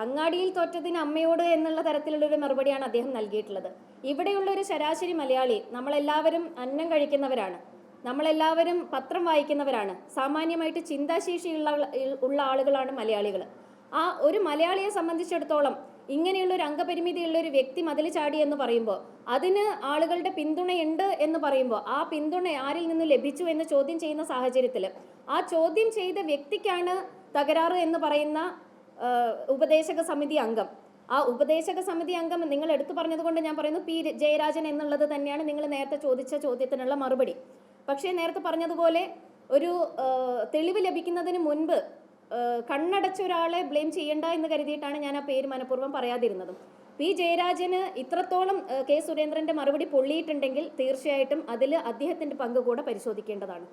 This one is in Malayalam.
അങ്ങാടിയിൽ തോറ്റതിന് അമ്മയോട് എന്നുള്ള തരത്തിലുള്ളൊരു മറുപടിയാണ് അദ്ദേഹം നൽകിയിട്ടുള്ളത്. ഇവിടെയുള്ളൊരു ശരാശരി മലയാളി, നമ്മളെല്ലാവരും അന്നം കഴിക്കുന്നവരാണ്, നമ്മളെല്ലാവരും പത്രം വായിക്കുന്നവരാണ്, സാമാന്യമായിട്ട് ചിന്താശേഷിയുള്ള ആളുകളാണ് മലയാളികൾ. ആ ഒരു മലയാളിയെ സംബന്ധിച്ചിടത്തോളം ഇങ്ങനെയുള്ളൊരു അംഗപരിമിതിയുള്ള ഒരു വ്യക്തി മതിൽ ചാടി എന്ന് പറയുമ്പോൾ, അതിന് ആളുകളുടെ പിന്തുണയുണ്ട് എന്ന് പറയുമ്പോൾ, ആ പിന്തുണ ആരിൽ നിന്ന് ലഭിച്ചു എന്ന് ചോദ്യം ചെയ്യുന്ന സാഹചര്യത്തിൽ ആ ചോദ്യം ചെയ്ത വ്യക്തിക്കാണ് തകരാറ് എന്ന് പറയുന്ന ഉപദേശക സമിതി അംഗം, ആ ഉപദേശക സമിതി അംഗം നിങ്ങൾ എടുത്തു പറഞ്ഞതുകൊണ്ട് ഞാൻ പറയുന്നു പി ജയരാജൻ എന്നുള്ളത് തന്നെയാണ് നിങ്ങൾ നേരത്തെ ചോദിച്ച ചോദ്യത്തിനുള്ള മറുപടി. പക്ഷേ നേരത്തെ പറഞ്ഞതുപോലെ ഒരു തെളിവ് ലഭിക്കുന്നതിന് മുൻപ് കണ്ണടച്ച ഒരാളെ ബ്ലെയിം ചെയ്യണ്ട എന്ന് കരുതിയിട്ടാണ് ഞാൻ ആ പേര് മനഃപൂർവ്വം പറയാതിരുന്നതും. പി ജയരാജന് ഇത്രത്തോളം കെ സുരേന്ദ്രന്റെ മറുപടി പൊള്ളിയിട്ടുണ്ടെങ്കിൽ തീർച്ചയായിട്ടും അതിൽ അദ്ദേഹത്തിന്റെ പങ്ക് കൂടെ പരിശോധിക്കേണ്ടതാണ്.